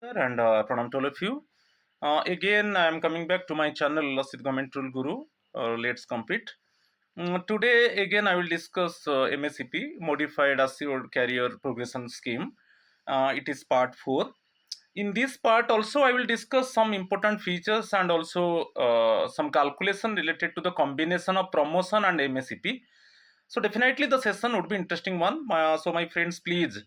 And pranam to all of you. Again, I am coming back to my channel, Lasit Government Rule Guru. Let's compete. Today, again, I will discuss MSCP, Modified Assured Career Progression Scheme. It is part 4. In this part, also, I will discuss some important features and also some calculation related to the combination of promotion and MSCP. So, definitely, the session would be interesting one. So, my friends, please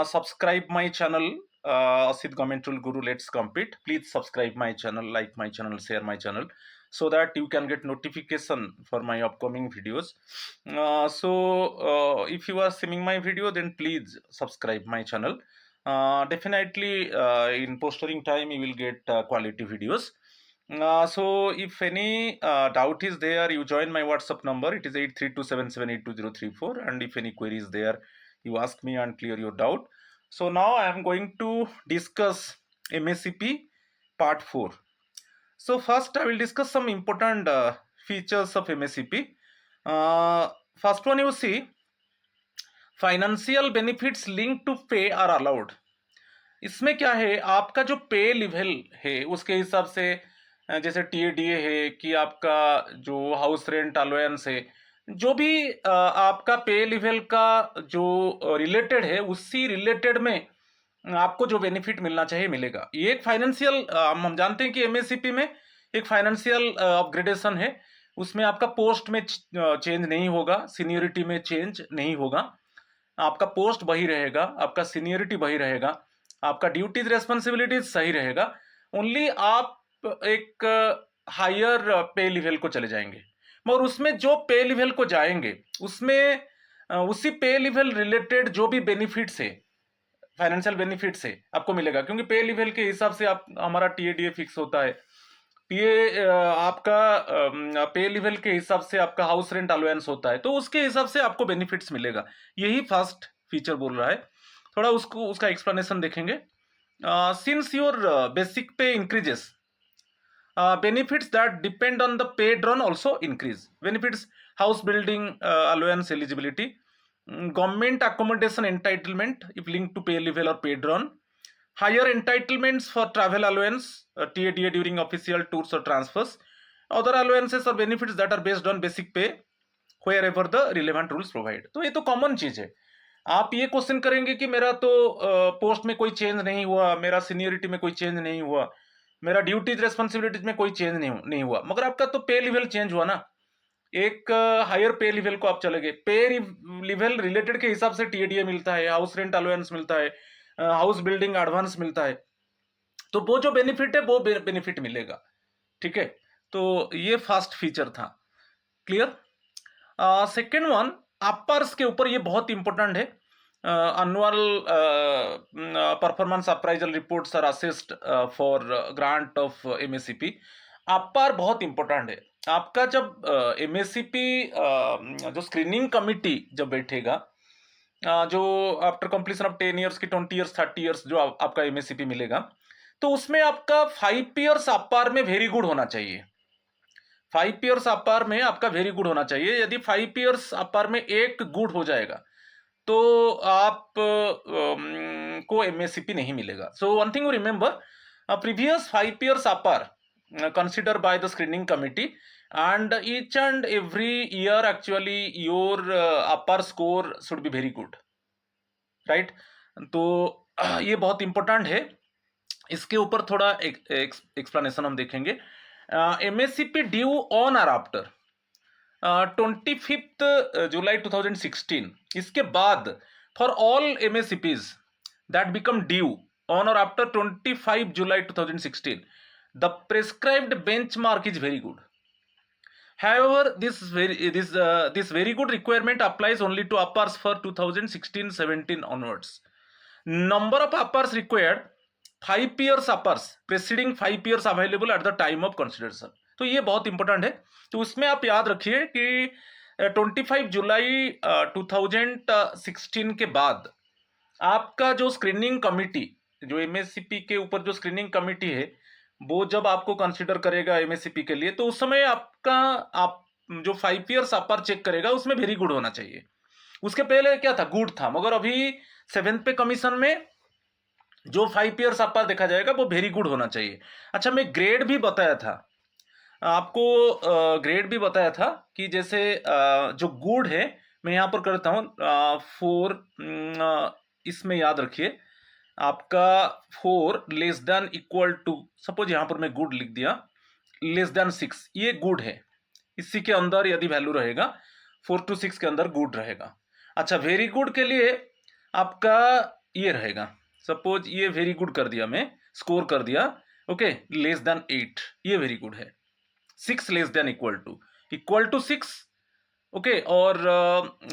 subscribe my channel, Asit Government Rule Guru. Let's compete. Please subscribe my channel, like my channel, share my channel, so that you can get notification for my upcoming videos. If you are seeing my video, then please subscribe my channel. Definitely, in posting time, you will get quality videos. So if any doubt is there, you join my WhatsApp number. It is 8327782034, and if any query is there, you ask me and clear your doubt. So now I am going to discuss MSCP part 4. So first I will discuss some important features of MSCP. First one, you see, financial benefits link to pay are allowed. इसमें क्या है, आपका जो पे level है उसके हिसाब से, जैसे टीएडीए है कि आपका जो हाउस रेंट अलाउंस है, जो भी आपका पे लेवल का जो रिलेटेड है, उसी रिलेटेड में आपको जो बेनिफिट मिलना चाहिए मिलेगा. ये एक फाइनेंशियल, हम जानते हैं कि एमएससीपी में एक फाइनेंशियल अपग्रेडेशन है. उसमें आपका पोस्ट में चेंज नहीं होगा, सीनियरिटी में चेंज नहीं होगा. आपका पोस्ट वही रहेगा, आपका सीनियरिटी वही रहेगा, आपका ड्यूटीज रेस्पॉन्सिबिलिटीज सही रहेगा. ओनली आप एक हायर पे लेवल को चले जाएंगे, मगर उसमें जो पे लेवल को जाएंगे उसमें उसी पे लेवल रिलेटेड जो भी बेनिफिट्स है, फाइनेंशियल बेनिफिट्स है, आपको मिलेगा. क्योंकि पे लेवल के हिसाब से आप हमारा टीएडीए फिक्स होता है. ये आपका पे लेवल के हिसाब से आपका हाउस रेंट अलाउंस होता है, तो उसके हिसाब से आपको बेनिफिट्स मिलेगा. यही फर्स्ट फीचर बोल रहा है. थोड़ा उसको उसका एक्सप्लेनेशन देखेंगे. सिंस योर बेसिक पे increases, benefits that depend on the pay drawn also increase. Benefits: house building allowance eligibility, government accommodation entitlement if linked to pay level or pay drawn, higher entitlements for travel allowance, TADA during official tours or transfers, other allowances or benefits that are based on basic pay wherever the relevant rules provide. तो ये तो common चीज है. आप ये question करेंगे कि मेरा तो पोस्ट में कोई चेंज नहीं हुआ, मेरा सीनियरिटी में कोई चेंज नहीं हुआ, मेरा ड्यूटीज रेस्पॉन्सिबिलिटीज में कोई चेंज नहीं हुआ, मगर आपका तो पे लेवल चेंज हुआ ना. एक हायर पे लेवल को आप चले गए. पे लेवल रिलेटेड के हिसाब से टीएडीए मिलता है, हाउस रेंट अलाउंस मिलता है, हाउस बिल्डिंग एडवांस मिलता है. तो वो जो बेनिफिट है वो बेनिफिट मिलेगा. ठीक है, तो ये फर्स्ट फीचर था. क्लियर. सेकेंड वन, अपर्स के ऊपर ये बहुत इंपॉर्टेंट है. annual performance appraisal reports are assessed for grant of MACP. APAR बहुत इंपॉर्टेंट है. आपका जब एमएससीपी जो स्क्रीनिंग कमिटी जब बैठेगा, जो आफ्टर कंप्लीशन ऑफ 10 ईयर्स की 20 ईयर्स 30 ईयर्स जो आपका एमएससीपी मिलेगा, तो उसमें आपका 5 ईयर्स अपार में वेरी गुड होना चाहिए. 5 ईयर्स अपार में आपका वेरी गुड होना चाहिए. यदि 5 ईयर्स अपार में एक गुड हो जाएगा तो आप को एमएससीपी नहीं मिलेगा. So one thing you remember, previous 5 years अपार considered by the screening committee, and each and every year actually your upper score should be very good, right? तो ये बहुत इंपॉर्टेंट है. इसके ऊपर थोड़ा एक्सप्लेनेशन हम देखेंगे. MACP due on or after 25th July 2016. इसके बाद for all MACPs that become due on or after 25 July 2016, the prescribed benchmark is very good. However, this very good requirement applies only to uppers for 2016-17 onwards. Number of uppers required: 5 years uppers, preceding 5 years available at the time of consideration. तो ये बहुत important है. तो उसमें आप याद रखिए कि 25 जुलाई 2016 के बाद आपका जो स्क्रीनिंग कमिटी, जो एमएससीपी के ऊपर जो स्क्रीनिंग कमिटी है, वो जब आपको कंसीडर करेगा एमएससीपी के लिए, तो उस समय आपका आप जो 5 ईयर्स अपर चेक करेगा उसमें वेरी गुड होना चाहिए. उसके पहले क्या था, गुड था, मगर अभी 7th पे कमीशन में जो 5 ईयर्स आपका देखा जाएगा वो वेरी गुड होना चाहिए। अच्छा, मैं ग्रेड भी बताया था आपको, ग्रेड भी बताया था कि जैसे जो गुड है, मैं यहाँ पर करता हूँ फोर, इसमें याद रखिए आपका 4 < सपोज यहाँ पर मैं गुड लिख दिया, <6, ये गुड है। इसी के अंदर यदि वैल्यू रहेगा 4 to 6 के अंदर गुड रहेगा। अच्छा, वेरी गुड के लिए आपका ये रहेगा, सपोज ये वेरी गुड कर दिया, मैं स्कोर कर दिया, ओके, <8, ये वेरी गुड है। 6 इक्वल टू 6, ओके, और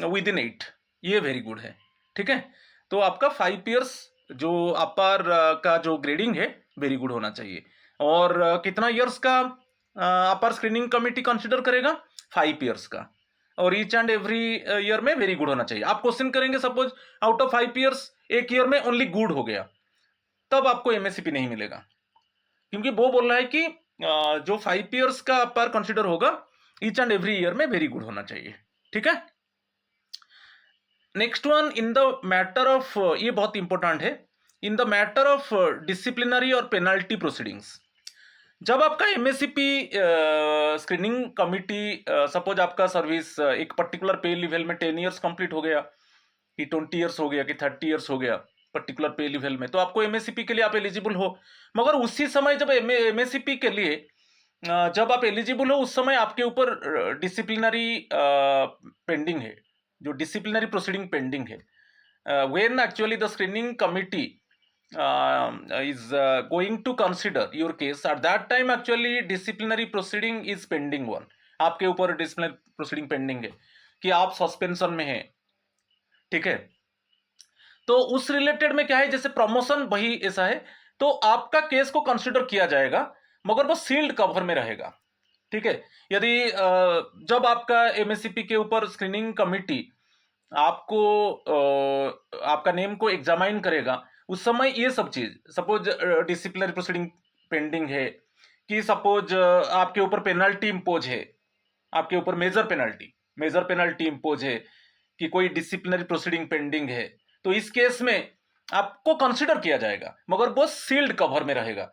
विद इन 8, ये वेरी गुड है। ठीक है, तो आपका 5 ईयर्स जो अपर का जो ग्रेडिंग है वेरी गुड होना चाहिए। और कितना ईयर्स का अपर स्क्रीनिंग कमिटी कंसिडर करेगा? 5 ईयर्स का। और ईच एंड एवरी ईयर में वेरी गुड होना चाहिए। आप क्वेश्चन करेंगे सपोज आउट ऑफ 5 ईयर्स एक ईयर में ओनली गुड हो गया, तब आपको एमएससीपी नहीं मिलेगा, क्योंकि वो बोल रहा है कि जो 5 ईयर्स का अपर कंसिडर होगा ईच एंड एवरी ईयर में वेरी गुड होना चाहिए। ठीक है, next one, in the matter of, ये बहुत इंपॉर्टेंट है, in the matter of disciplinary और पेनाल्टी प्रोसीडिंग्स। जब आपका एमएससीपी स्क्रीनिंग कमिटी, सपोज आपका सर्विस एक पर्टिकुलर पे लेवल में 10 ईयर्स कंप्लीट हो गया, कि 20 ईयर्स हो गया, कि 30 ईयर्स हो गया पर्टिकुलर पे लेवल में, तो आपको एमएससीपी के लिए आप एलिजिबल हो। मगर उसी समय जब एमएससीपी के लिए जब आप एलिजिबल हो, उस समय आपके ऊपर डिसिप्लिनरी पेंडिंग है, जो डिसिप्लिनरी प्रोसीडिंग पेंडिंग है। When actually the screening committee is going to consider your case, at that time actually disciplinary proceeding is pending one, आपके ऊपर डिसिप्लिनरी प्रोसीडिंग पेंडिंग है कि आप सस्पेंशन में हैं। ठीक है, तो उस रिलेटेड में क्या है, जैसे प्रमोशन वही ऐसा है, तो आपका केस को कंसिडर किया जाएगा, मगर वो सील्ड कवर में रहेगा। ठीक है, यदि जब आपका एमएससीपी के ऊपर स्क्रीनिंग कमिटी आपको आपका नेम को एग्जामाइन करेगा, उस समय ये सब चीज, सपोज डिसिप्लिनरी प्रोसीडिंग पेंडिंग है, कि सपोज आपके ऊपर पेनल्टी इंपोज है, आपके ऊपर मेजर पेनल्टी इंपोज है, कि कोई डिसिप्लिनरी प्रोसीडिंग पेंडिंग है, तो इस केस में आपको कंसिडर किया जाएगा, मगर वो सील्ड कवर में रहेगा।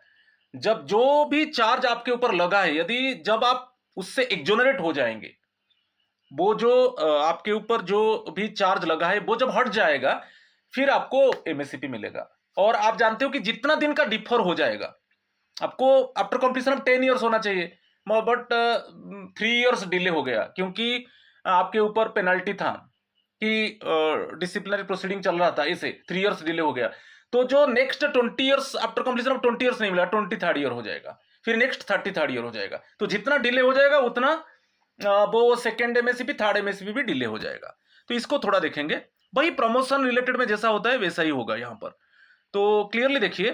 जब जो भी चार्ज आपके ऊपर लगा है, यदि जब आप उससे एक्जोनरेट हो जाएंगे, वो जो आपके ऊपर जो भी चार्ज लगा है वो जब हट जाएगा, फिर आपको एमएससीपी मिलेगा। और आप जानते हो कि जितना दिन का डिफर हो जाएगा, आपको आफ्टर कंप्लीशन ऑफ 10 ईयर्स होना चाहिए, बट 3 ईयर्स डिले हो गया, क्योंकि आपके ऊपर पेनल्टी था कि डिसिप्लिनरी प्रोसीडिंग चल रहा था, इसे 3 ईयर्स डिले हो गया, तो जो next 20 years after completion of 20 years नहीं मिला, 23rd ईयर हो जाएगा, फिर नेक्स्ट 33rd ईयर हो जाएगा। तो जितना डिले हो जाएगा उतना वो सेकेंड एमएससीपी, थर्ड एमएससीपी भी डिले हो जाएगा। तो इसको थोड़ा देखेंगे, वही प्रमोशन रिलेटेड में जैसा होता है वैसा ही होगा यहाँ पर। तो क्लियरली देखिए,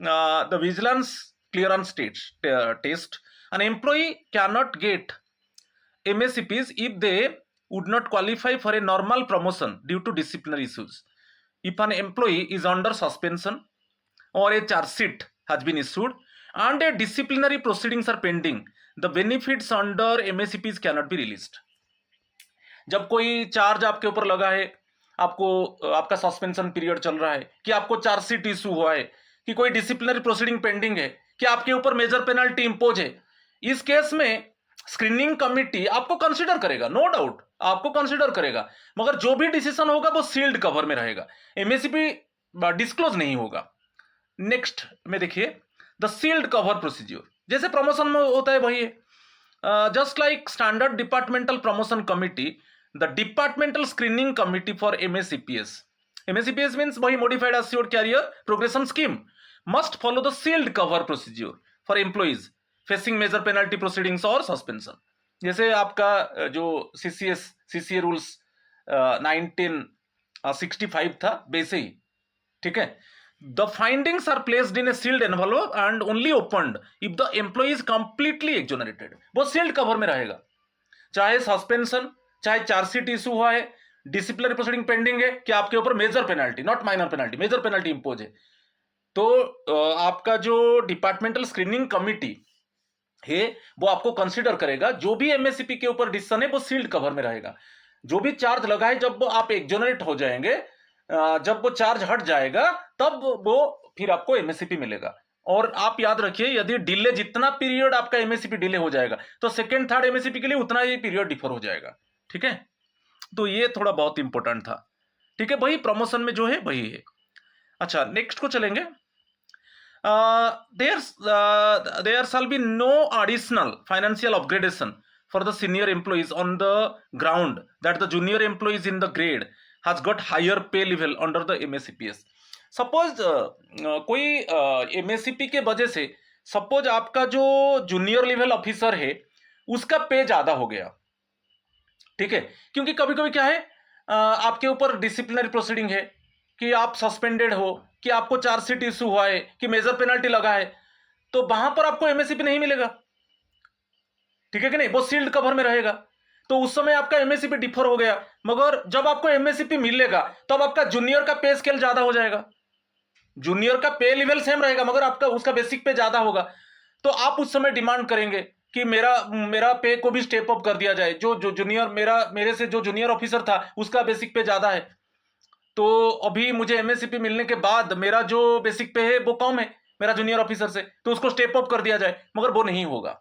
the vigilance clearance test, an employee cannot get MSCPs if they would not qualify for a normal promotion due to disciplinary issues. If an employee is under suspension or a charge sheet has been issued and a disciplinary proceedings are pending, the benefits under MSCPs cannot be released. जब कोई charge आपके ऊपर लगा है, आपको आपका suspension period चल रहा है, कि आपको चार्जशीट इशू हुआ है, कि कोई डिसिप्लिनरी प्रोसीडिंग पेंडिंग है, कि आपके ऊपर मेजर पेनल्टी इंपोज है, इस केस में स्क्रीनिंग कमिटी आपको कंसीडर करेगा, नो डाउट आपको कंसीडर करेगा, मगर जो भी डिसीजन होगा वो सील्ड कवर में रहेगा, एमएससीपी डिस्क्लोज नहीं होगा। नेक्स्ट में देखिए, द सील्ड कवर प्रोसीज्योर, जैसे प्रमोशन में होता है वही है। Just like standard departmental promotion committee, the departmental screening committee for MSCPS means वही modified assured career progression scheme must follow the sealed cover procedure for employees facing major penalty proceedings or suspension। जैसे आपका जो CCA rules 1965 था, वैसे ही। ठीक है, the findings are placed in a sealed envelope and only opened if the employee is completely exonerated। वो sealed cover में रहेगा, चाहे सस्पेंशन, चाहे चार्जशीट इशू हुआ है, डिसिप्लिनरी प्रोसीडिंग पेंडिंग है, कि आपके ऊपर major penalty, not minor penalty, major penalty impose है, तो आपका जो डिपार्टमेंटल स्क्रीनिंग कमिटी है वो आपको कंसीडर करेगा। जो भी एमएससीपी के ऊपर डिसीजन है वो सील्ड कवर में रहेगा। जो भी चार्ज लगा है, जब वो आप एक्जोनरेट हो जाएंगे, जब वो चार्ज हट जाएगा तब वो फिर आपको एमएससीपी मिलेगा। और आप याद रखिए, यदि डिले, जितना पीरियड आपका एमएससीपी डिले हो जाएगा तो सेकंड थर्ड एमएससीपी के लिए उतना ही पीरियड डिफर हो जाएगा। ठीक है, तो ये थोड़ा बहुत इंपॉर्टेंट था। ठीक है भाई, प्रमोशन में जो है वही है। अच्छा, नेक्स्ट को चलेंगे। there shall be no additional financial upgradation for the senior employees on the ground that the junior employees in the grade has got higher pay level under the MACPS। Suppose कोई MACP के वजह से suppose आपका जो junior level officer है उसका पे ज्यादा हो गया। ठीक है, क्योंकि कभी कभी क्या है, आपके ऊपर डिसिप्लिनरी प्रोसीडिंग है कि आप सस्पेंडेड हो, कि आपको चार्जशीट इशू हुआ है, कि मेजर पेनल्टी लगा है, तो वहां पर आपको एमएससीपी नहीं मिलेगा। ठीक है कि नहीं, वो सील्ड कवर में रहेगा, तो उस समय आपका एमएससीपी डिफर हो गया। मगर जब आपको एमएससीपी मिलेगा तब आपका जूनियर का पे स्केल ज्यादा हो जाएगा। जूनियर का पे लेवल सेम रहेगा मगर आपका उसका बेसिक पे ज्यादा होगा, तो आप उस समय डिमांड करेंगे कि मेरा पे को भी स्टेप अप कर दिया जाए। जो जूनियर मेरे से जो जूनियर ऑफिसर था उसका बेसिक पे ज्यादा है, तो अभी मुझे एमएससीपी मिलने के बाद मेरा जो बेसिक पे है वो कम है मेरा जूनियर ऑफिसर से, तो उसको स्टेप अप कर दिया जाए, मगर वो नहीं होगा।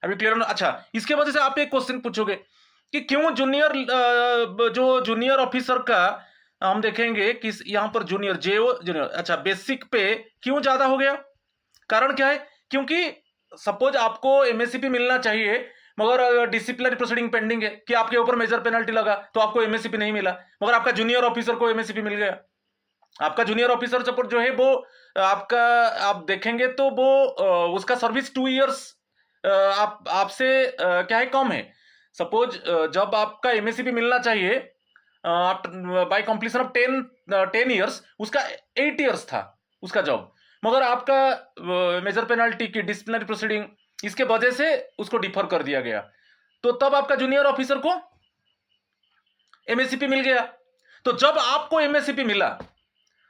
अभी क्लियर हो ना? अच्छा, इसके वजह से आप एक क्वेश्चन पूछोगे कि क्यों जो जूनियर ऑफिसर का हम देखेंगे कि यहां पर जूनियर, अच्छा, बेसिक पे क्यों ज्यादा हो गया? कारण क्या है? क्योंकि सपोज आपको एमएससीपी मिलना चाहिए मगर डिसिप्लिनरी प्रोसीडिंग पेंडिंग है कि आपके ऊपर मेजर पेनल्टी लगा तो आपको एमएससीपी नहीं मिला, मगर आपका जूनियर ऑफिसर को एमएससीपी मिल गया। आपका जूनियर ऑफिसर सपोज जो है वो आपका, आप देखेंगे तो वो उसका सर्विस 2 इयर्स आपसे क्या है, कम है। सपोज जब आपका एमएससीपी मिलना चाहिए बाय कंप्लीशन ऑफ 10 इयर्स, उसका 8 इयर्स था उसका जॉब, मगर आपका मेजर पेनल्टी की डिसिप्लिनरी प्रोसीडिंग इसके वजह से उसको डिफर कर दिया गया, तो तब आपका जूनियर ऑफिसर को एमएससीपी मिल गया। तो जब आपको एमएससीपी मिला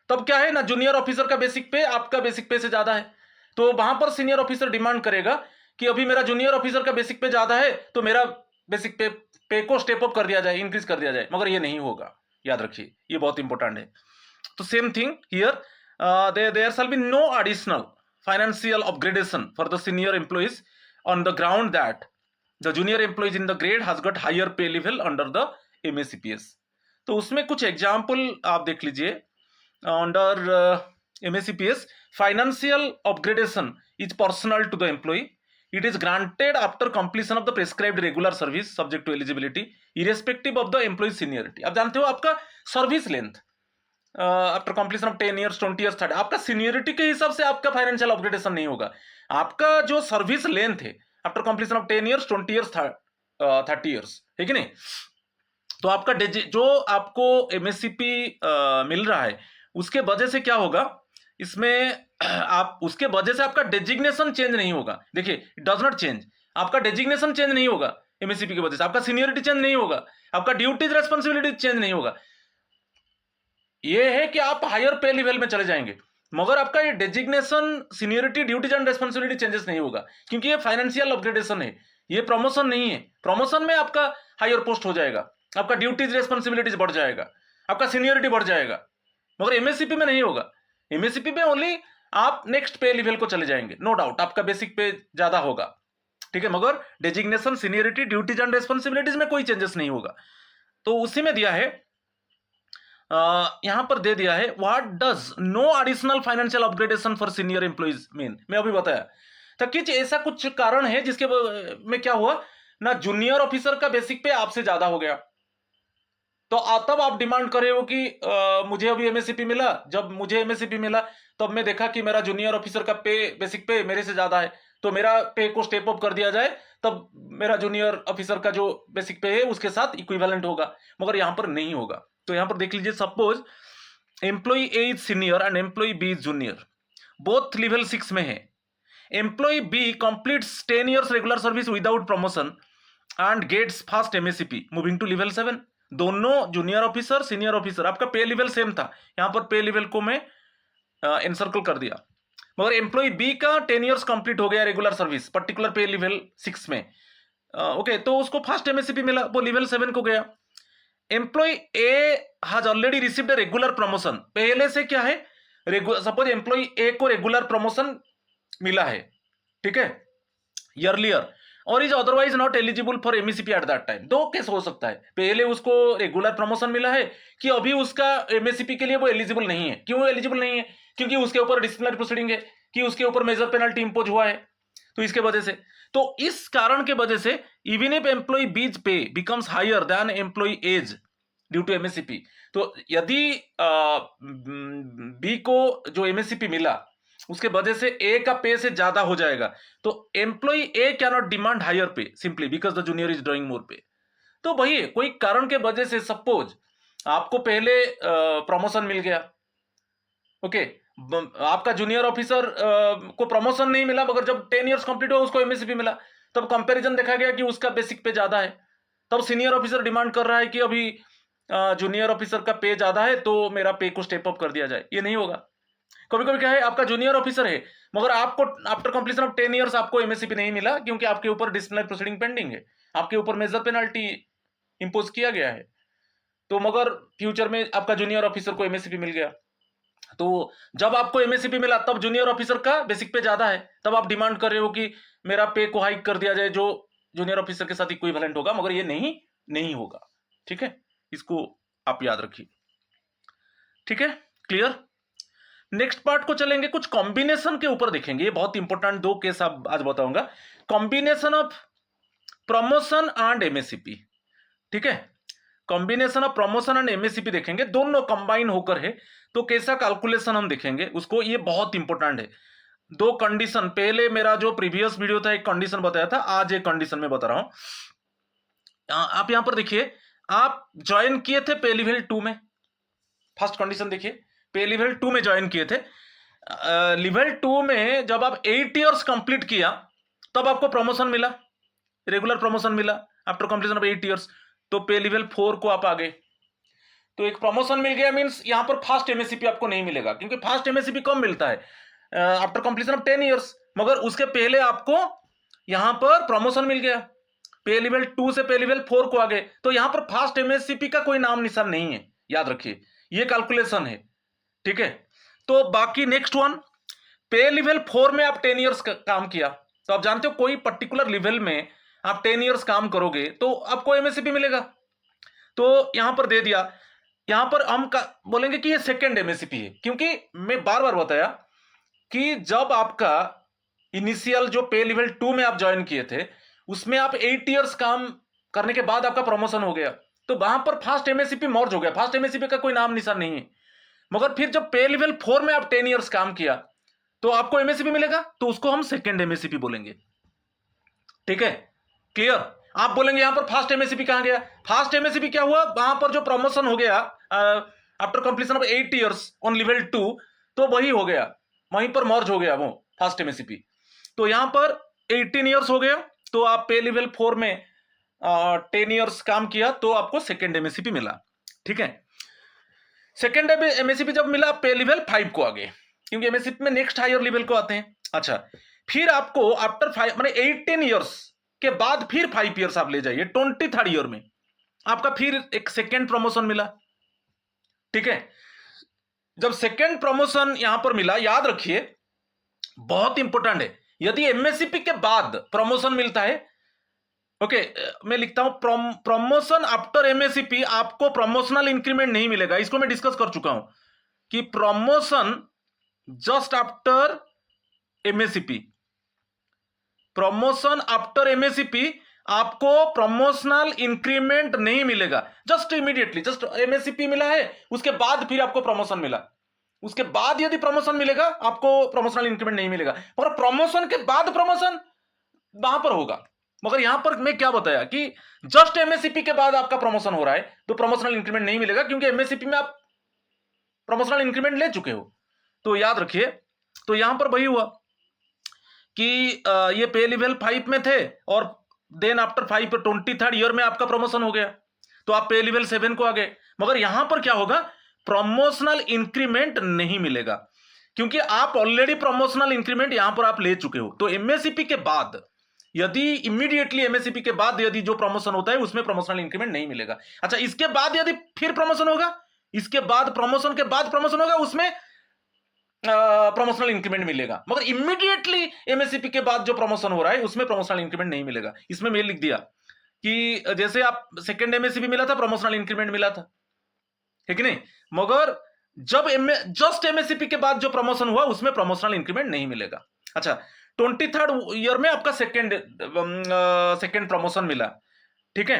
तब क्या है ना, जूनियर ऑफिसर का बेसिक पे आपका बेसिक पे से ज्यादा है, तो वहां पर सीनियर ऑफिसर डिमांड करेगा कि अभी मेरा जूनियर ऑफिसर का बेसिक पे ज्यादा है तो मेरा बेसिक पे को स्टेप अप कर दिया जाए, इंक्रीज कर दिया जाए, मगर ये नहीं होगा। याद रखिए, ये बहुत इंपॉर्टेंट है। तो same thing here, there shall be no additional financial upgradation for the senior employees on the ground that the junior employees in the grade has got higher pay level under the MACPS। तो उसमें कुछ example आप देख लीजिए। Under MACPS, financial upgradation is personal to the employee, it is granted after completion of the prescribed regular service subject to eligibility irrespective of the employee seniority। आप जानते हो आपका service length after completion of 10 years 20 years 30, आपका seniority के हिसाब से आपका financial upgradation नहीं होगा। आपका जो सर्विस लेंथ है after completion of 10 years 20 years 30 years, है कि नहीं, तो आपका जो आपको एमएससीपी मिल रहा है उसके वजह से क्या होगा इसमें, आप उसके वजह से आपका डेजिग्नेशन चेंज नहीं होगा। देखिए, इट डज नॉट चेंज, आपका डेजिग्नेशन चेंज नहीं होगा एमएससीपी की वजह से, आपका सीनियरिटी चेंज नहीं होगा, आपका ड्यूटीज रेस्पॉन्सिबिलिटी चेंज नहीं होगा। ये है कि आप हायर पे लेवल में चले जाएंगे, मगर आपका ये designation, seniority, duties and responsibility changes नहीं होगा, क्योंकि ये फाइनेंशियल अपग्रेडेशन है, ये प्रमोशन नहीं है। प्रमोशन में आपका हायर पोस्ट हो जाएगा, आपका ड्यूटीज रेस्पॉन्सिबिलिटीज बढ़ जाएगा, आपका सीनियरिटी बढ़ जाएगा, मगर एमएससीपी में नहीं होगा। एमएससीपी में ओनली आप नेक्स्ट पे लेवल को चले जाएंगे, नो डाउट आपका बेसिक पे ज्यादा होगा, ठीक है, मगर designation, seniority, duties and responsibilities में कोई चेंजेस नहीं होगा। तो उसी में दिया है, यहां पर दे दिया है, what does no additional financial upgradation for senior employees mean. मैं अभी बताया तो कुछ ऐसा कुछ कारण है जिसके में क्या हुआ ना, जूनियर ऑफिसर का बेसिक पे आपसे ज्यादा हो गया, तो तब आप डिमांड कर रहे हो कि मुझे अभी एमएससीपी मिला। जब मुझे एमएससीपी मिला तब मैं देखा कि मेरा जूनियर ऑफिसर का पे, बेसिक पे मेरे से ज्यादा है, तो मेरा पे को स्टेप अप कर दिया जाए, तब मेरा जूनियर ऑफिसर का जो बेसिक पे है उसके साथ इक्विवेलेंट होगा, मगर यहां पर नहीं होगा। तो यहां पर देख लीजिए, suppose employee A is senior and employee B is junior, both level 6 में है। Employee B completes 10 years regular service without promotion and gets fast MSCP moving to level 7। दोनों जूनियर ऑफिसर, सीनियर ऑफिसर, आपका पे level same था, यहां पर पे level को मैं एनसर्कल कर दिया, मगर एम्प्लॉय बी का 10 इयर्स कंप्लीट हो गया रेगुलर सर्विस पर्टिकुलर पे लेवल 6 में, ओके, तो उसको फास्ट एमएससीपी मिला, वो लेवल 7 को गया। Employee A has already received a regular promotion, पहले से क्या है, सपोज एम्प्लॉय ए को रेगुलर प्रमोशन मिला है, ठीक है, अर्लियर, और is otherwise not eligible for MSCP at that time. दो केस हो सकता है, पहले उसको रेगुलर प्रमोशन मिला है कि अभी उसका एमएससीपी के लिए वो एलिजिबल नहीं है। क्यों एलिजिबल नहीं है? क्योंकि उसके ऊपर डिसिप्लिनरी प्रोसीडिंग है, कि उसके ऊपर मेजर पेनल्टी इंपोज हुआ है, तो इसके वजह से, तो इस कारण के वजह से even if employee B's pay becomes higher than employee A's due to MSCP, तो यदि बी को जो एमएससीपी मिला उसके वजह से ए का पे से ज्यादा हो जाएगा, तो employee A cannot demand higher pay simply because the junior is drawing more pay. तो वही कोई कारण के वजह से, सपोज आपको पहले प्रमोशन मिल गया, ओके, आपका जूनियर ऑफिसर को प्रमोशन नहीं मिला, मगर जब 10 इयर्स कंप्लीट हुआ उसको एमएससीपी मिला, तब कंपैरिजन देखा गया कि उसका बेसिक पे ज्यादा है, तब सीनियर ऑफिसर डिमांड कर रहा है कि अभी जूनियर ऑफिसर का पे ज्यादा है तो मेरा पे को स्टेप अप कर दिया जाए। ये नहीं होगा। कभी कभी क्या है, आपका जूनियर ऑफिसर है मगर आपको आफ्टर कंप्लीशन ऑफ 10 इयर्स आपको एमएससीपी नहीं मिला, क्योंकि आपके ऊपर डिसिप्लिनरी प्रोसीडिंग पेंडिंग है, आपके ऊपर मेजर पेनल्टी इंपोज किया गया है, तो मगर फ्यूचर में आपका जूनियर ऑफिसर को एमएससीपी मिल गया, तो जब आपको एमएससीपी मिला तब जूनियर ऑफिसर का बेसिक पे ज्यादा है, तब आप डिमांड कर रहे हो कि मेरा पे को हाइक कर दिया जाए जो जूनियर ऑफिसर के साथ इक्विवेलेंट होगा, मगर ये नहीं होगा। ठीक है, इसको आप याद रखिए। ठीक है, क्लियर। नेक्स्ट पार्ट को चलेंगे, कुछ कॉम्बिनेशन के ऊपर देखेंगे, ये बहुत इंपॉर्टेंट दो केस आप आज बताऊंगा, combination of promotion and MSCP. ठीक है, combination of promotion and MSCP देखेंगे, दोनों कंबाइन होकर है, तो कैसा कैलकुलेशन हम देखेंगे उसको, ये बहुत इंपॉर्टेंट है। दो कंडीशन, पहले मेरा जो प्रीवियस वीडियो था एक कंडीशन बताया था, आज एक कंडीशन में बता रहा हूं। आप यहां पर देखिए, आप ज्वाइन किए थे पे लेवल 2 में, फर्स्ट कंडीशन देखिए, पे लेवल 2 में ज्वाइन किए थे, लेवल 2 में जब आप 8 इयर्स कंप्लीट किया तब आपको प्रमोशन मिला, रेगुलर प्रमोशन मिला आफ्टर कंप्लीशन ऑफ 8 इयर्स, तो पे लेवल 4 को आप आ गए, तो एक प्रमोशन मिल गया, मींस यहां पर फास्ट एमएससीपी आपको नहीं मिलेगा, क्योंकि फास्ट एमएससीपी कम मिलता है आफ्टर कंप्लीशन ऑफ 10 इयर्स, मगर उसके पहले आपको यहां पर प्रमोशन मिल गया, पे लेवल 2 से पे लेवल 4 को आ गए, तो यहां पर फास्ट एमएससीपी का कोई नाम निशान नहीं है, याद रखिए, ये कैलकुलेशन है। ठीक है, तो बाकी नेक्स्ट वन, पे लेवल 4 में आप 10 इयर्स काम किया, तो आप जानते हो कोई पर्टिकुलर लेवल में आप 10 इयर्स काम करोगे तो आपको एमएससीपी मिलेगा, तो यहां पर दे दिया, यहां पर हम बोलेंगे कि ये सेकेंड एमएससीपी है, क्योंकि मैं बार बार बताया कि जब आपका इनिशियल जो पे लेवल 2 में आप ज्वाइन किए थे उसमें आप 8 इयर्स काम करने के बाद आपका प्रमोशन हो गया, तो वहां पर फास्ट एमएससीपी मर्ज हो गया, फास्ट एमएससीपी का कोई नाम निशान नहीं है, मगर फिर जब पे लेवल 4 में आप 10 इयर्स काम किया तो आपको एमएससीपी मिलेगा, तो उसको हम सेकेंड एमएससीपी बोलेंगे। ठीक है, क्लियर। आप बोलेंगे यहां पर फास्ट एमएससीपी कहां गया, फास्ट एमएससीपी क्या हुआ, वहां पर जो प्रमोशन हो गया after completion of 8 years on level 2, तो वही हो गया, वहीं पर मर्ज हो गया वो फास्ट एमएससीपी, तो यहां पर 18 इयर्स हो गया, तो आप पे लेवल 4 में 10 इयर्स काम किया तो आपको सेकेंड एमएससीपी मिला। ठीक है, सेकेंड एमएससीपी जब मिला पे लेवल 5 को आ गए, क्योंकि एमएससीपी में नेक्स्ट हायर लेवल को आते हैं। अच्छा, फिर आपको आफ्टर 5 माने 18 इयर्स के बाद फिर 5 इयर्स आप ले जाइए, 23rd ईयर में आपका फिर एक सेकेंड प्रमोशन मिला। ठीक है, जब सेकेंड प्रमोशन यहां पर मिला, याद रखिए बहुत इंपॉर्टेंट है, यदि एमएससीपी के बाद प्रमोशन मिलता है, ओके, मैं लिखता हूं प्रमोशन आफ्टर एमएससीपी, आपको प्रमोशनल इंक्रीमेंट नहीं मिलेगा, इसको मैं डिस्कस कर चुका हूं कि promotion just after MSCP, promotion after MSCP आपको प्रमोशनल इंक्रीमेंट नहीं मिलेगा, जस्ट इमीडिएटली, जस्ट एमएससीपी मिला है उसके बाद फिर आपको प्रमोशन मिला, उसके बाद यदि प्रमोशन मिलेगा आपको प्रमोशनल इंक्रीमेंट नहीं मिलेगा, मगर प्रमोशन के बाद प्रमोशन वहां पर होगा। मगर यहां पर मैं क्या बताया कि जस्ट एमएससीपी के बाद आपका प्रमोशन हो रहा है तो प्रमोशनल इंक्रीमेंट नहीं मिलेगा, क्योंकि एमएससीपी में आप प्रमोशनल इंक्रीमेंट ले चुके हो, तो याद रखिए। तो यहां पर वही हुआ कि ये पे लेवल 5 में थे और देन आफ्टर 5 23rd ईयर में आपका प्रमोशन हो गया, तो आप पे लेवल 7 को आ गए, मगर यहां पर क्या होगा, प्रमोशनल इंक्रीमेंट नहीं मिलेगा, क्योंकि आप ऑलरेडी प्रमोशनल इंक्रीमेंट यहां पर आप ले चुके हो। तो एमएससीपी के बाद यदि इमीडिएटली एमएससीपी के बाद यदि जो प्रमोशन होता है उसमें प्रमोशनल इंक्रीमेंट नहीं मिलेगा। अच्छा, इसके बाद यदि फिर प्रमोशन होगा, इसके बाद प्रमोशन के बाद प्रमोशन होगा, उसमें प्रमोशनल इंक्रीमेंट मिलेगा। मगर इमीडिएटली एमएससीपी के बाद जो प्रमोशन हो रहा है उसमें प्रमोशनल इंक्रीमेंट नहीं मिलेगा। इसमें मैं लिख दिया कि जैसे आप सेकंड एमएससीपी मिला था, प्रमोशनल इंक्रीमेंट मिला था, है कि नहीं? मगर जब जस्ट एमएससीपी के बाद जो प्रमोशन हुआ उसमें प्रमोशनल इंक्रीमेंट नहीं मिलेगा। अच्छा, 23rd ईयर में आपका सेकंड प्रमोशन मिला, ठीक है,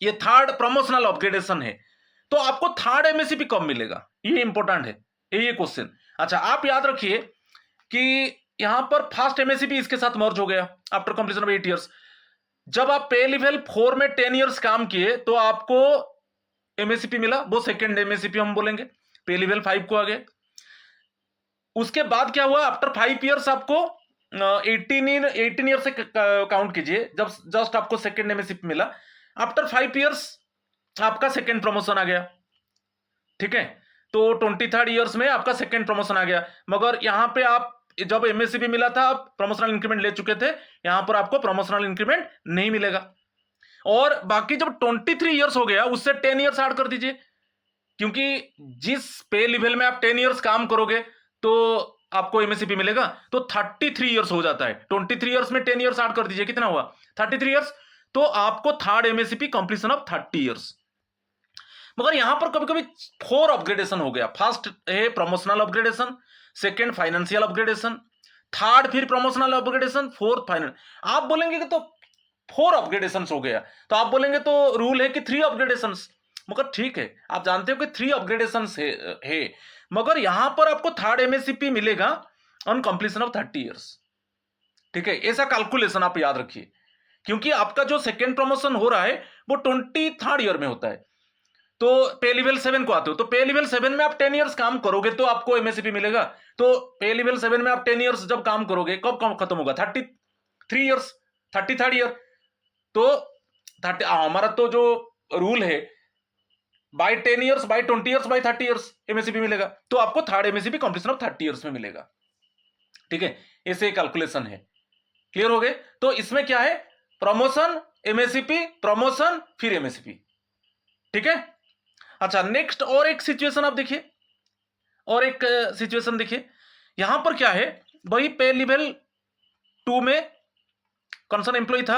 ये थर्ड प्रमोशनल अपग्रेडेशन है, तो आपको थर्ड एमएससीपी कब मिलेगा, ये इंपॉर्टेंट है, ये क्वेश्चन। अच्छा, आप याद रखिए कि यहां पर फर्स्ट एमएससीपी इसके साथ मर्ज हो गया आफ्टर कंप्लीशन ऑफ 8 इयर्स। जब आप पे लेवल 4 में 10 इयर्स काम किए तो आपको एमएससीपी मिला, वो सेकंड एमएससीपी हम बोलेंगे, पे लेवल 5 को आगे। उसके बाद क्या हुआ, आफ्टर 5 इयर्स आपको 18 ईयर से काउंट कीजिए, जब जस्ट आपको सेकंड एमएससीपी मिला, आफ्टर 5 इयर्स आपका सेकंड प्रमोशन आ गया, ठीक है, तो 23rd ईयर्स में आपका सेकंड प्रमोशन आ गया। मगर यहां पे आप जब एमएससीपी मिला था आप प्रमोशनल इंक्रीमेंट ले चुके थे, यहां पर आपको प्रमोशनल इंक्रीमेंट नहीं मिलेगा। और बाकी जब 23 इयर्स हो गया उससे 10 इयर्स ऐड कर दीजिए, क्योंकि जिस पे लेवल में आप 10 इयर्स काम करोगे तो आपको एमएससीपी मिलेगा, तो 33 इयर्स हो जाता है। 23 इयर्स में 10 इयर्स ऐड कर दीजिए, कितना हुआ, 33 इयर्स, तो आपको third MSCP completion of 30 years. मगर यहां पर कभी कभी 4 अपग्रेडेशन हो गया, फर्स्ट है promotional upgradation, second financial upgradation, third फिर प्रमोशनल अपग्रेडेशन, फोर्थ फाइनल। आप बोलेंगे कि तो 4 अपग्रेडेशन हो गया, तो आप बोलेंगे तो रूल है कि 3 अपग्रेडेशन, मगर ठीक है, आप जानते हो कि 3 अपग्रेडेशन है, मगर यहां पर आपको थर्ड एमएससीपी मिलेगा ऑन कंप्लीशन ऑफ 30 इयर्स, ठीक है, ऐसा कैलकुलेशन आप याद रखिए, क्योंकि आपका जो सेकेंड प्रमोशन हो रहा है वो 23rd ईयर में होता है। तो पे लेवल 7 को आते हो, तो पे लेवल 7 में आप 10 इयर्स काम करोगे तो आपको एमएससीपी मिलेगा। तो पे लेवल 7 में आप 10 इयर्स जब काम करोगे, कब खत्म होगा, 33 इयर्स, 33rd ईयर। तो हमारा तो जो रूल है, by 10 years, by 20 years, by 30 years MSCP मिलेगा, तो आपको third MSCP completion of 30 years में मिलेगा, ठीक है, ऐसे कैलकुलेशन है। क्लियर हो गए? तो इसमें क्या है, प्रमोशन, एमएससीपी, प्रमोशन, फिर एमएससीपी, ठीक है। अच्छा, नेक्स्ट और एक सिचुएशन आप देखिए, और एक सिचुएशन देखिए, यहां पर क्या है, वही पे लेवल 2 में कंसर्न एम्प्लॉय था,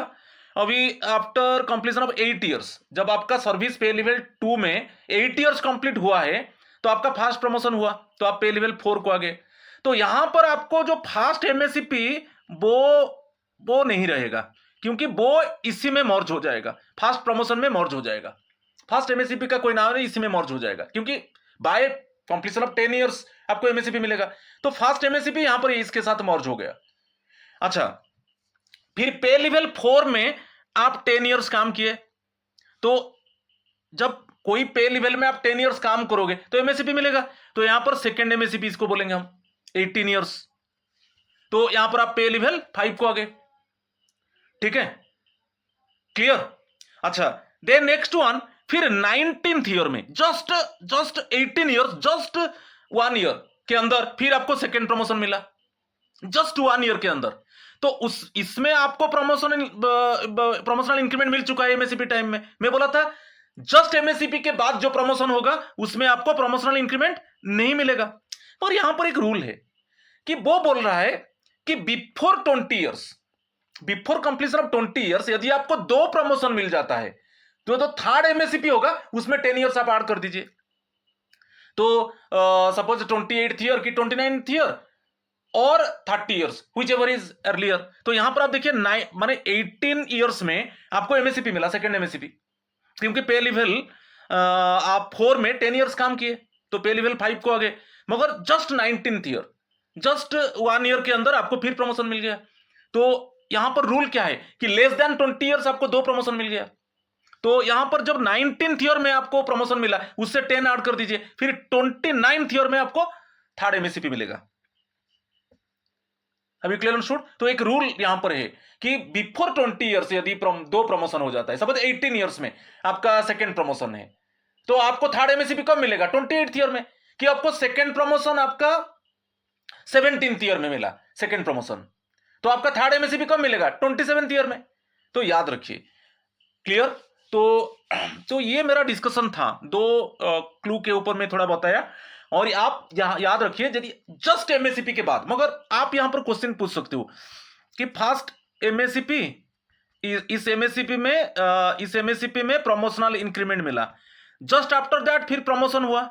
अभी आफ्टर कंप्लीशन ऑफ 8 इयर्स, जब आपका सर्विस पे लेवल 2 में 8 इयर्स कंप्लीट हुआ है तो आपका फास्ट प्रमोशन हुआ, तो आप पे लेवल 4 को आ गए। तो यहां पर आपको जो फास्ट एमएससीपी वो नहीं रहेगा, क्योंकि वो इसी में मर्ज हो जाएगा, फास्ट प्रमोशन में मर्ज हो जाएगा। फास्ट एमएससीपी का कोई नाम नहीं, इसी में मर्ज हो जाएगा, क्योंकि बाय कंप्लीशन ऑफ 10 इयर्स आपको एमएससीपी मिलेगा, तो फास्ट एमएससीपी यहां पर इसके साथ मर्ज हो गया। अच्छा, फिर पे लेवल 4 में आप 10 इयर्स काम किए, तो जब कोई पे लेवल में आप 10 इयर्स काम करोगे तो एमएससीपी मिलेगा, तो यहां पर सेकंड एमएससीपी इसको बोलेंगे हम, 18 इयर्स, तो यहां पर आप पे लेवल 5 को आ गए, ठीक है, क्लियर। अच्छा, देन नेक्स्ट वन, फिर 19th ईयर में जस्ट 18 इयर्स, जस्ट 1 ईयर के अंदर फिर आपको सेकंड प्रमोशन मिला, जस्ट 1 ईयर के अंदर, तो इसमें आपको प्रमोशनल इंक्रीमेंट मिल चुका है एमएससीपी टाइम में। मैं बोला था जस्ट एमएससीपी के बाद जो प्रमोशन होगा उसमें आपको प्रमोशनल इंक्रीमेंट नहीं मिलेगा, और यहां पर एक रूल है कि वो बोल रहा है कि before 20 years, before completion of 20 years यदि आपको 2 प्रमोशन मिल जाता है तो थर्ड एमएससीपी होगा, उसमें 10 इयर्स आप ऐड कर दीजिए, तो सपोज 28th ईयर की 29th ईयर और 30 years, which ever is earlier. तो यहां पर आप देखिए माने 18 इयर्स में आपको एमएससीपी मिला, सेकंड एमएससीपी, क्योंकि पे लेवल आप 4 में 10 इयर्स काम किए तो पे लेवल 5 को आ गए, मगर just 19th year, just 1 year के अंदर आपको फिर प्रमोशन मिल गया। तो यहां पर रूल क्या है कि लेस देन 20 इयर्स आपको 2 प्रमोशन मिल गया, तो यहां पर जब 19th ईयर में आपको प्रमोशन मिला उससे 10 ऐड कर दीजिए, फिर 29th ईयर में आपको थर्ड एमएससीपी मिलेगा। अभी क्लियर अंडरस्टूड? तो एक रूल यहां पर है कि बिफोर 20 इयर्स यदि 2 प्रमोशन हो जाता है, सपोज 18 इयर्स में आपका सेकंड प्रमोशन है, तो आपको थर्ड एमएससीपी कब मिलेगा, 28th ईयर में, कि आपको सेकंड प्रमोशन आपका 17th ईयर में मिला, सेकंड प्रमोशन, तो आपका थर्ड एमएससीपी कब मिलेगा? 27th ईयर में। तो याद रखिए, क्लियर? तो ये मेरा डिस्कशन था, दो क्लू के ऊपर मैं थोड़ा बताया। और आप याद रखिए, यदि जस्ट एमएससीपी के बाद, मगर आप यहां पर क्वेश्चन पूछ सकते हो कि फर्स्ट एमएससीपी, इस एमएससीपी में प्रमोशनल इंक्रीमेंट मिला, जस्ट आफ्टर दैट फिर प्रमोशन हुआ।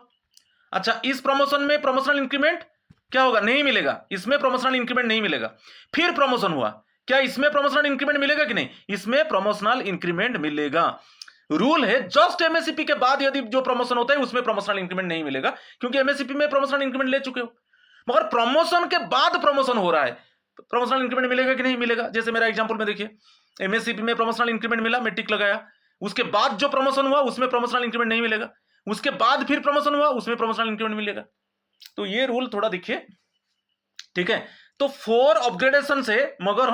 अच्छा, इस प्रमोशन में प्रमोशनल इंक्रीमेंट क्या होगा? नहीं मिलेगा, इसमें प्रमोशनल इंक्रीमेंट नहीं मिलेगा। फिर प्रमोशन हुआ, क्या इसमें प्रमोशनल इंक्रीमेंट मिलेगा कि नहीं? इसमें प्रमोशनल इंक्रीमेंट मिलेगा। रूल है, जस्ट एमएससीपी के बाद यदि जो प्रमोशन होता है उसमें प्रमोशनल इंक्रीमेंट नहीं मिलेगा, क्योंकि एमएससीपी में प्रमोशनल इंक्रीमेंट ले चुके हो। मगर प्रमोशन के बाद प्रमोशन हो रहा है, प्रमोशनल इंक्रीमेंट मिलेगा कि नहीं मिलेगा? जैसे मेरा एग्जांपल में देखिए, एमएससीपी में प्रमोशनल इंक्रीमेंट मिला, मैं टिक लगाया। उसके बाद जो प्रमोशन हुआ उसमें प्रमोशनल इंक्रीमेंट नहीं मिलेगा। उसके बाद फिर प्रमोशन हुआ, उसमें प्रमोशनल इंक्रीमेंट मिलेगा। तो ये रूल थोड़ा देखिए, ठीक है? तो 4 अपग्रेडेशन से, मगर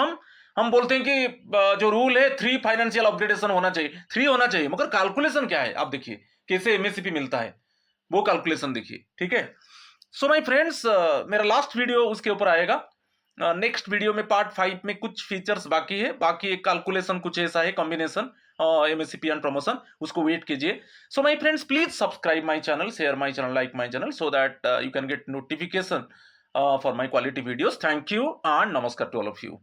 हम बोलते हैं कि जो रूल है 3 फाइनेंशियल अपग्रेडेशन होना चाहिए, 3 होना चाहिए, मगर कैलकुलेशन क्या है आप देखिए, कैसे एमएससीपी मिलता है वो कैलकुलेशन देखिए, ठीक है? सो माय फ्रेंड्स, मेरा लास्ट वीडियो उसके ऊपर आएगा। नेक्स्ट वीडियो में पार्ट 5 में कुछ फीचर्स बाकी है, बाकी एक कैलकुलेशन कुछ ऐसा है, कॉम्बिनेशन एमएससीपी एंड प्रमोशन, उसको वेट कीजिए। So my friends, please subscribe my channel, share my channel, like my channel, so that you can get notification for my quality videos. Thank you and namaskar to all of you.